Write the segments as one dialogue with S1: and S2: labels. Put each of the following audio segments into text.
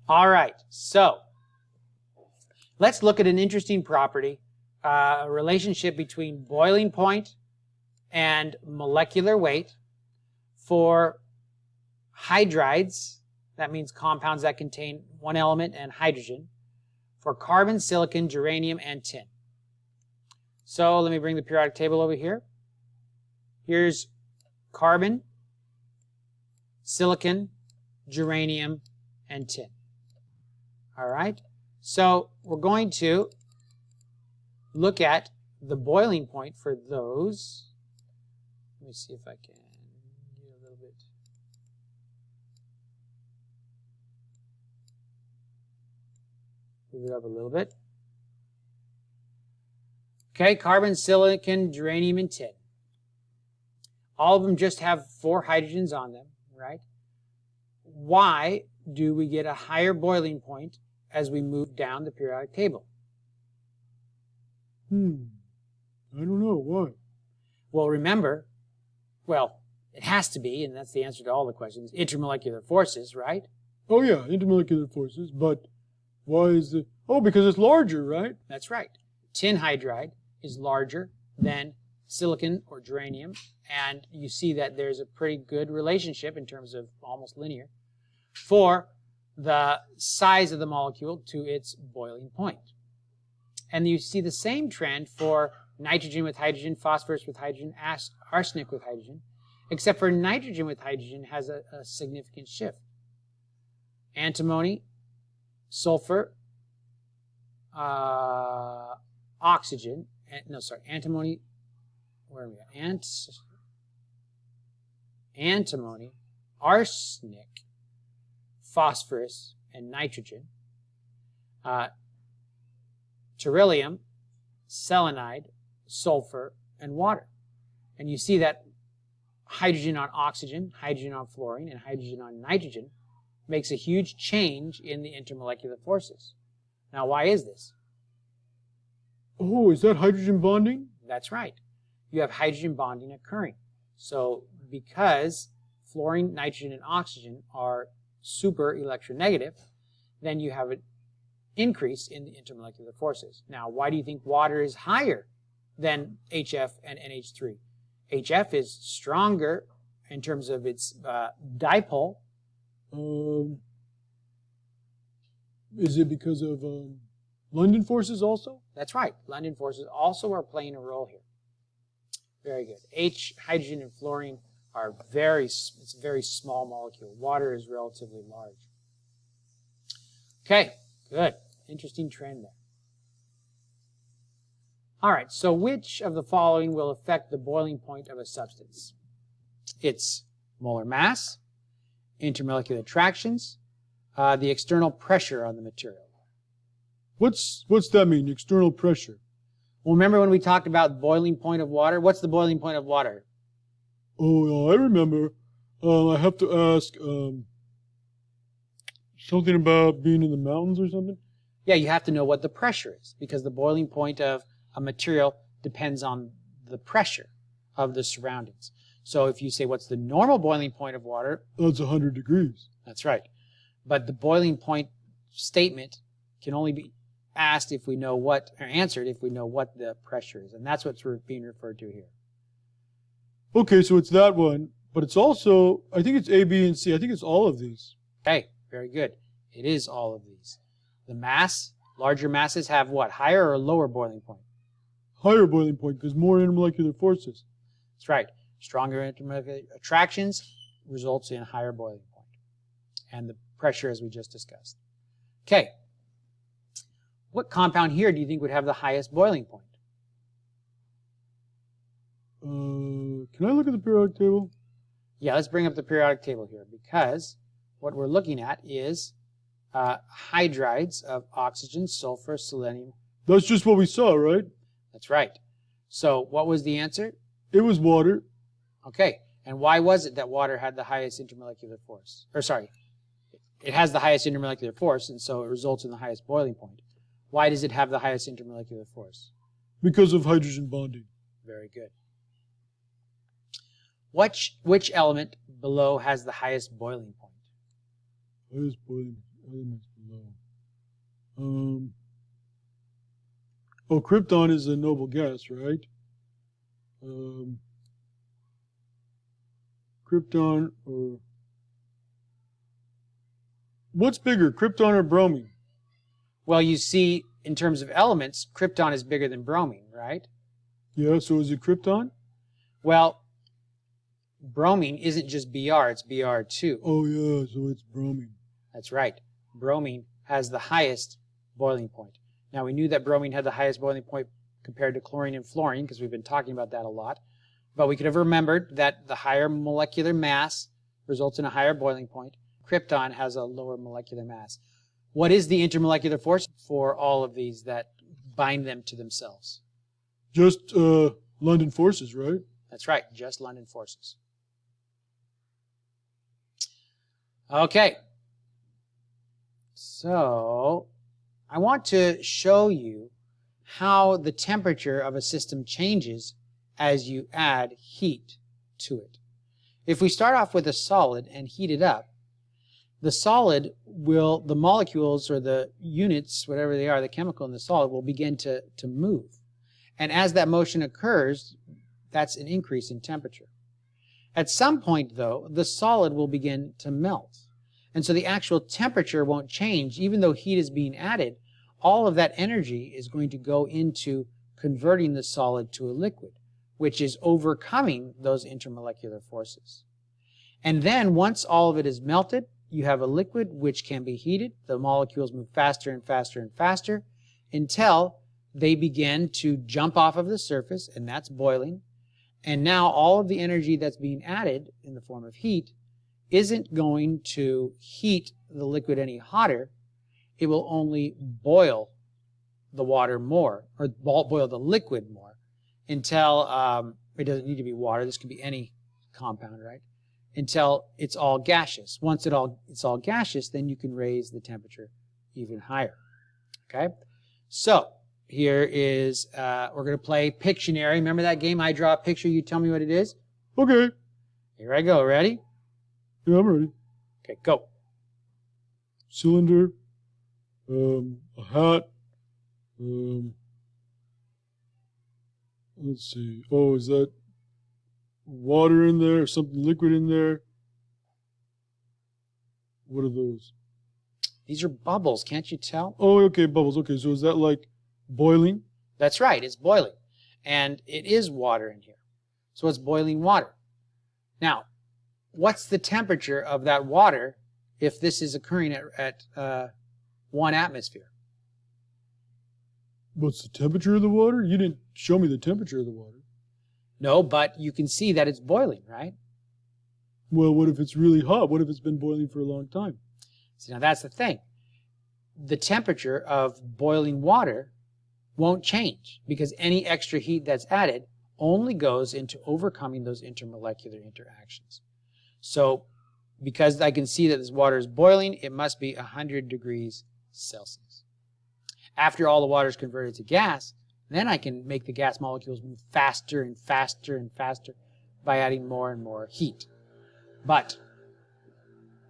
S1: All right, so let's look at an interesting property, a relationship between boiling point and molecular weight for hydrides. That means compounds that contain one element and hydrogen, for carbon, silicon, germanium, and tin. So let me bring the periodic table over here. Here's carbon, silicon, germanium, and tin. All right, so we're going to look at the boiling point for those. Let me see if I can get a little bit. Move it up a little bit. Okay, carbon, silicon, germanium, and tin. All of them just have 4 hydrogens on them, right? Why do we get a higher boiling point as we move down the periodic table?
S2: I don't know. Why?
S1: Well, remember, it has to be, and that's the answer to all the questions, intermolecular forces, right?
S2: Oh yeah, intermolecular forces, but why is it? Oh, because it's larger, right?
S1: That's right. Tin hydride is larger than silicon or germanium, and you see that there's a pretty good relationship in terms of almost linear for the size of the molecule to its boiling point. And you see the same trend for nitrogen with hydrogen, phosphorus with hydrogen, arsenic with hydrogen, except for nitrogen with hydrogen has a significant shift. Antimony, sulfur, oxygen, antimony, where are we at? Antimony, arsenic, phosphorus, and nitrogen, beryllium, selenide, sulfur, and water. And you see that hydrogen on oxygen, hydrogen on fluorine, and hydrogen on nitrogen makes a huge change in the intermolecular forces. Now, why is this?
S2: Oh, is that hydrogen bonding?
S1: That's right. You have hydrogen bonding occurring. So because fluorine, nitrogen, and oxygen are super electronegative, then you have an increase in the intermolecular forces. Now, why do you think water is higher than HF and NH3? HF is stronger in terms of its dipole.
S2: Is it because of London forces also?
S1: That's right. London forces also are playing a role here. Very good. Hydrogen and fluorine are it's a very small molecule. Water is relatively large. Okay, good. Interesting trend there. All right, so which of the following will affect the boiling point of a substance? It's molar mass, intermolecular attractions, the external pressure on the material.
S2: What's that mean, external pressure?
S1: Well, remember when we talked about boiling point of water? What's the boiling point of water?
S2: Oh, I remember. I have to ask something about being in the mountains or something?
S1: Yeah, you have to know what the pressure is, because the boiling point of a material depends on the pressure of the surroundings. So if you say, what's the normal boiling point of water?
S2: That's 100 degrees.
S1: That's right. But the boiling point statement can only be asked if we know what, or answered if we know what the pressure is. And that's what's being referred to here.
S2: Okay, so it's that one, but it's also, I think it's A, B, and C. I think it's all of these.
S1: Okay, very good. It is all of these. The mass, larger masses have what? Higher or lower boiling point?
S2: Higher boiling point, because more intermolecular forces.
S1: That's right. Stronger intermolecular attractions results in higher boiling point. And the pressure, as we just discussed. Okay. What compound here do you think would have the highest boiling point?
S2: Can I look at the periodic table?
S1: Yeah, let's bring up the periodic table here, because what we're looking at is hydrides of oxygen, sulfur, selenium.
S2: That's just what we saw, right?
S1: That's right. So what was the answer?
S2: It was water.
S1: Okay. And why was it that water had the highest intermolecular force? Or sorry, it has the highest intermolecular force, and so it results in the highest boiling point. Why does it have the highest intermolecular force?
S2: Because of hydrogen bonding.
S1: Very good. Which element below has the highest boiling point?
S2: Highest boiling. elements below. Oh, krypton is a noble gas, right? Krypton or what's bigger, krypton or bromine?
S1: Well, you see, in terms of elements, krypton is bigger than bromine, right?
S2: Yeah, so is it krypton?
S1: Well, bromine isn't just Br, it's Br2.
S2: Oh, yeah, so it's bromine.
S1: That's right. Bromine has the highest boiling point. Now, we knew that bromine had the highest boiling point compared to chlorine and fluorine because we've been talking about that a lot. But we could have remembered that the higher molecular mass results in a higher boiling point. Krypton has a lower molecular mass. What is the intermolecular force for all of these that bind them to themselves?
S2: Just London forces, right?
S1: That's right, just London forces. Okay. So, I want to show you how the temperature of a system changes as you add heat to it. If we start off with a solid and heat it up, the solid will, the molecules or the units, whatever they are, the chemical in the solid will begin to move. And as that motion occurs, that's an increase in temperature. At some point, though, the solid will begin to melt. And so the actual temperature won't change. Even though heat is being added, all of that energy is going to go into converting the solid to a liquid, which is overcoming those intermolecular forces. And then once all of it is melted, you have a liquid which can be heated. The molecules move faster and faster and faster until they begin to jump off of the surface, and that's boiling. And now all of the energy that's being added in the form of heat isn't going to heat the liquid any hotter. It will only boil the water more, or boil the liquid more, until it doesn't need to be water. This could be any compound, right? Until it's all gaseous. Once it's all gaseous, then you can raise the temperature even higher. Okay? So, here is, we're going to play Pictionary. Remember that game? I draw a picture, you tell me what it is?
S2: Okay.
S1: Here I go. Ready?
S2: Yeah, I'm ready.
S1: Okay, go.
S2: Cylinder, a hat, let's see. Oh, is that water in there or something liquid in there? What are those?
S1: These are bubbles, can't you tell?
S2: Oh, okay, bubbles. Okay, so is that like boiling?
S1: That's right, it's boiling. And it is water in here. So it's boiling water. Now, what's the temperature of that water if this is occurring at 1 atmosphere?
S2: What's the temperature of the water? You didn't show me the temperature of the water.
S1: No, but you can see that it's boiling, right?
S2: Well, what if it's really hot? What if it's been boiling for a long time?
S1: See, now that's the thing. The temperature of boiling water won't change because any extra heat that's added only goes into overcoming those intermolecular interactions. So, because I can see that this water is boiling, it must be 100 degrees Celsius. After all the water is converted to gas, then I can make the gas molecules move faster and faster and faster by adding more and more heat. But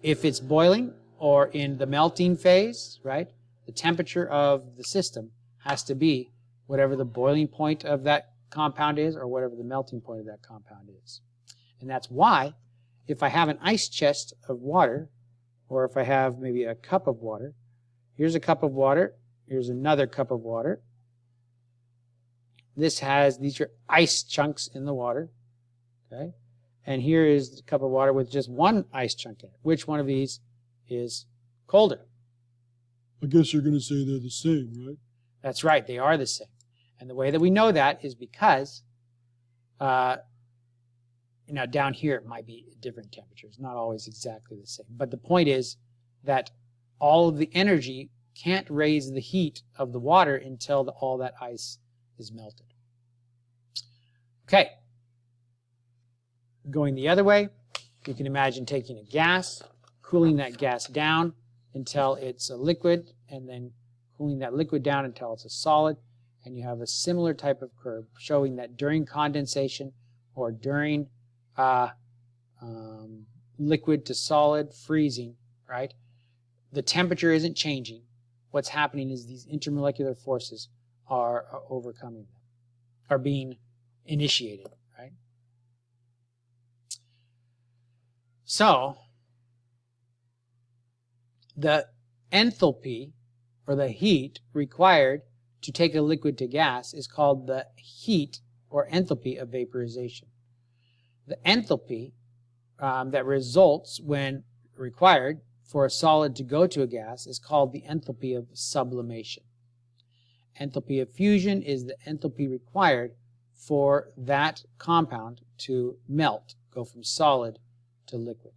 S1: if it's boiling or in the melting phase, right, the temperature of the system has to be whatever the boiling point of that compound is or whatever the melting point of that compound is. And that's why if I have an ice chest of water, or if I have maybe a cup of water, here's a cup of water, here's another cup of water. These are ice chunks in the water, okay? And here is a cup of water with just one ice chunk in it. Which one of these is colder?
S2: I guess you're going to say they're the same, right?
S1: That's right, they are the same. And the way that we know that is because, now down here it might be different temperatures, not always exactly the same. But the point is that all of the energy can't raise the heat of the water until all that ice is melted. Okay. Going the other way, you can imagine taking a gas, cooling that gas down until it's a liquid, and then cooling that liquid down until it's a solid, and you have a similar type of curve showing that during condensation or during liquid to solid freezing, right, the temperature isn't changing. What's happening is these intermolecular forces are overcoming them, are being initiated, right? So, the enthalpy, or the heat required to take a liquid to gas, is called the heat or enthalpy of vaporization. The enthalpy that results when required for a solid to go to a gas is called the enthalpy of sublimation. Enthalpy of fusion is the enthalpy required for that compound to melt, go from solid to liquid.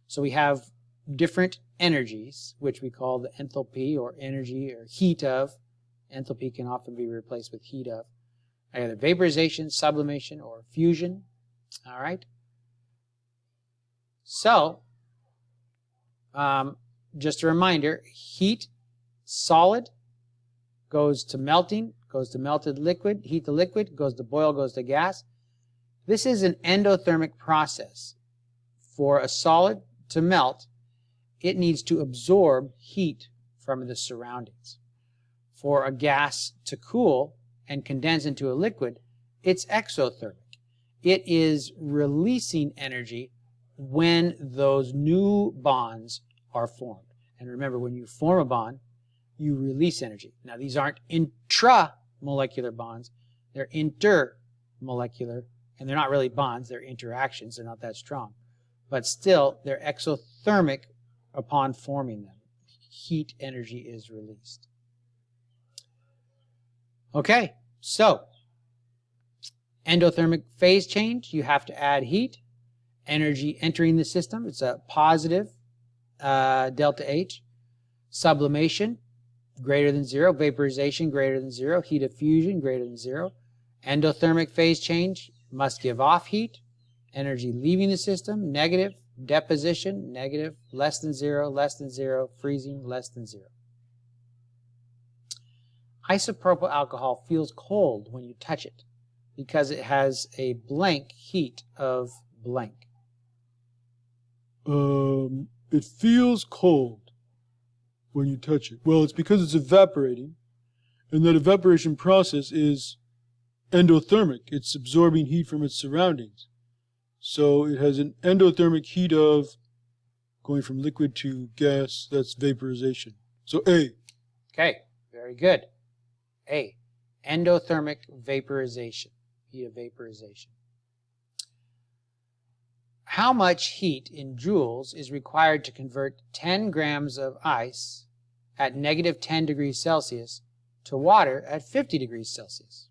S1: So we have different energies, which we call the enthalpy or energy or heat of. Enthalpy can often be replaced with heat of. Either vaporization, sublimation, or fusion. All right? So, just a reminder, heat, solid, goes to melting, goes to melted liquid, heat to liquid, goes to boil, goes to gas. This is an endothermic process. For a solid to melt, it needs to absorb heat from the surroundings. For a gas to cool and condense into a liquid, it's exothermic. It is releasing energy when those new bonds are formed. And remember, when you form a bond, you release energy. Now, these aren't intramolecular bonds. They're intermolecular, and they're not really bonds. They're interactions. They're not that strong. But still, they're exothermic upon forming them. Heat energy is released. Okay, so endothermic phase change, you have to add heat. Energy entering the system, it's a positive delta H. Sublimation, greater than 0. Vaporization, greater than 0. Heat of fusion, greater than 0. Endothermic phase change must give off heat. Energy leaving the system, negative. Deposition, negative. Less than 0, less than 0. Freezing, less than 0. Isopropyl alcohol feels cold when you touch it because it has a blank heat of blank.
S2: It feels cold when you touch it. Well, it's because it's evaporating, and that evaporation process is endothermic. It's absorbing heat from its surroundings. So it has an endothermic heat of going from liquid to gas. That's vaporization. So A.
S1: Okay, very good. A, endothermic vaporization, heat of vaporization. How much heat in joules is required to convert 10 grams of ice at negative 10 degrees Celsius to water at 50 degrees Celsius?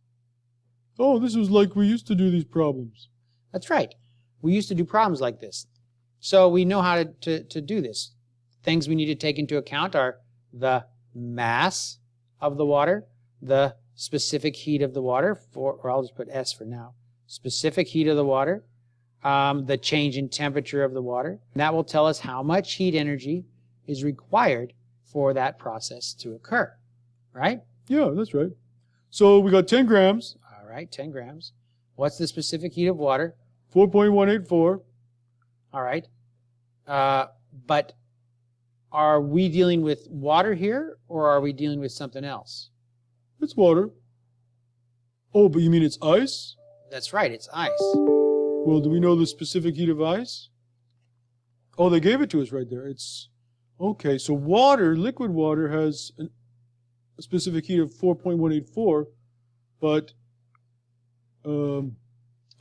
S2: Oh, this was like we used to do these problems.
S1: That's right. We used to do problems like this. So we know how to do this. Things we need to take into account are the mass of the water, the specific heat of the water, or I'll just put S for now, specific heat of the water, the change in temperature of the water. And that will tell us how much heat energy is required for that process to occur, right?
S2: Yeah, that's right. So we got 10 grams.
S1: All right, 10 grams. What's the specific heat of water?
S2: 4.184.
S1: All right. But are we dealing with water here, or are we dealing with something else?
S2: It's water. Oh, but you mean it's ice?
S1: That's right, it's ice.
S2: Well, do we know the specific heat of ice? Oh, they gave it to us right there. It's okay. So water, liquid water, has a specific heat of 4.184, but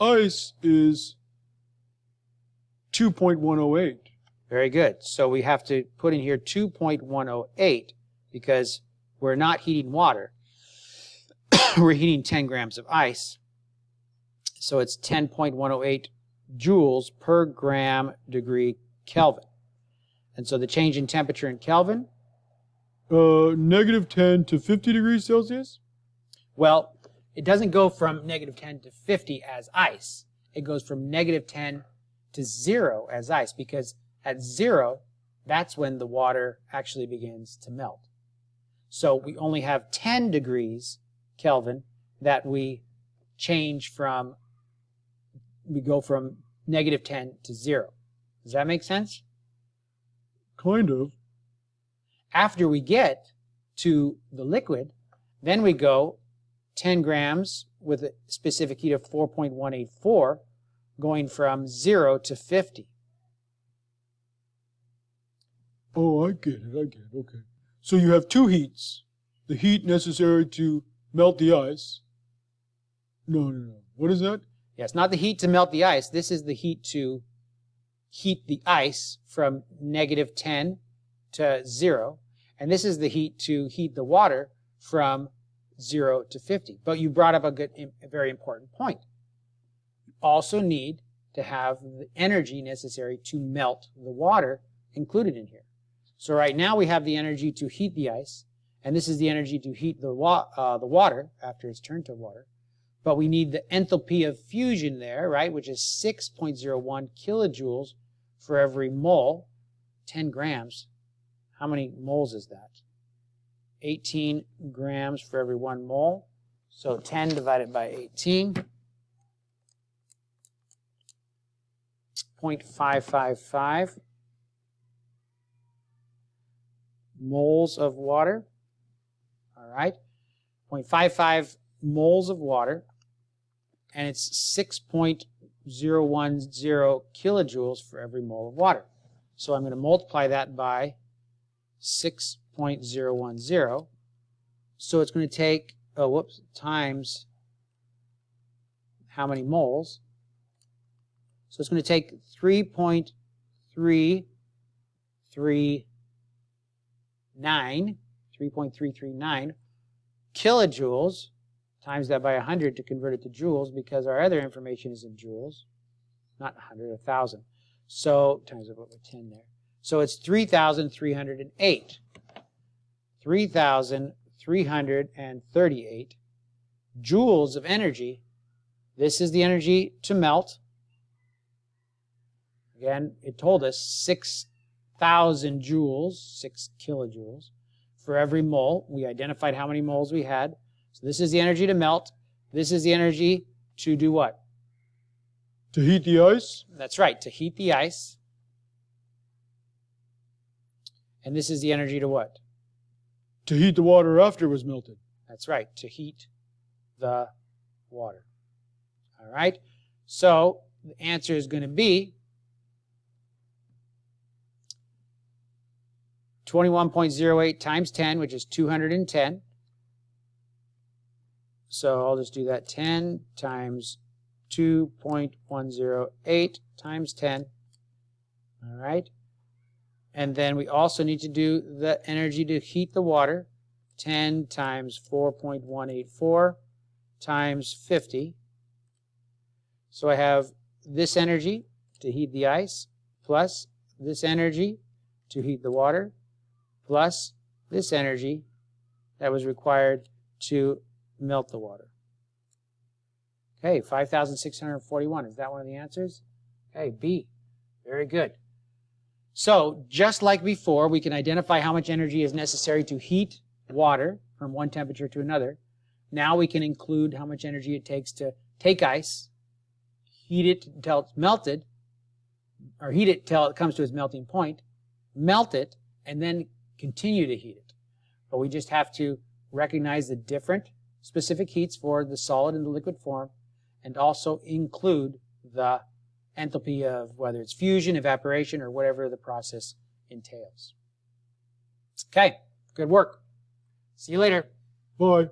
S2: ice is 2.108.
S1: Very good. So we have to put in here 2.108 because we're not heating water. We're heating 10 grams of ice. So it's 10.108 joules per gram degree Kelvin. And so the change in temperature in Kelvin?
S2: Negative 10 to 50 degrees Celsius?
S1: Well, it doesn't go from negative 10 to 50 as ice. It goes from negative 10 to 0 as ice, because at 0, that's when the water actually begins to melt. So we only have 10 degrees Kelvin that we change from, we go from negative 10 to 0. Does that make sense?
S2: Kind of.
S1: After we get to the liquid, then we go 10 grams with a specific heat of 4.184, going from 0 to 50.
S2: Oh, I get it, okay. So you have two heats. The heat necessary to melt the ice. No. What is that?
S1: Yes, not the heat to melt the ice. This is the heat to heat the ice from negative 10 to 0. And this is the heat to heat the water from 0 to 50. But you brought up a very important point. You also need to have the energy necessary to melt the water included in here. So right now we have the energy to heat the ice, and this is the energy to heat the water after it's turned to water. But we need the enthalpy of fusion there, right, which is 6.01 kilojoules for every mole. 10 grams. How many moles is that? 18 grams for every 1 mole. So 10 divided by 18. 0.555 moles of water. All right. 0.55 moles of water. And it's 6.010 kilojoules for every mole of water. So I'm going to multiply that by 6.010. So it's going to take, times how many moles? So it's going to take 3.339 kilojoules, times that by 100 to convert it to joules, because our other information is in joules, not 100, 1,000. So times it by 10 there. So it's 3,308. 3,338 joules of energy. This is the energy to melt. Again, it told us 6,000 joules, 6 kilojoules, for every mole. We identified how many moles we had. So this is the energy to melt. This is the energy to do what?
S2: To heat the ice?
S1: That's right, to heat the ice. And this is the energy to what?
S2: To heat the water after it was melted.
S1: That's right, to heat the water. All right, so the answer is going to be 21.08 times 10, which is 210. So I'll just do that. 10 times 2.108 times 10. All right. And then we also need to do the energy to heat the water. 10 times 4.184 times 50. So I have this energy to heat the ice, plus this energy to heat the water, plus this energy that was required to melt the water. Okay, 5,641. Is that one of the answers? Okay, B. Very good. So, just like before, we can identify how much energy is necessary to heat water from one temperature to another. Now we can include how much energy it takes to take ice, heat it until it's melted, or heat it till it comes to its melting point, melt it, and then continue to heat it. But we just have to recognize the different specific heats for the solid and the liquid form, and also include the enthalpy of whether it's fusion, evaporation, or whatever the process entails. Okay, good work. See you later.
S2: Bye.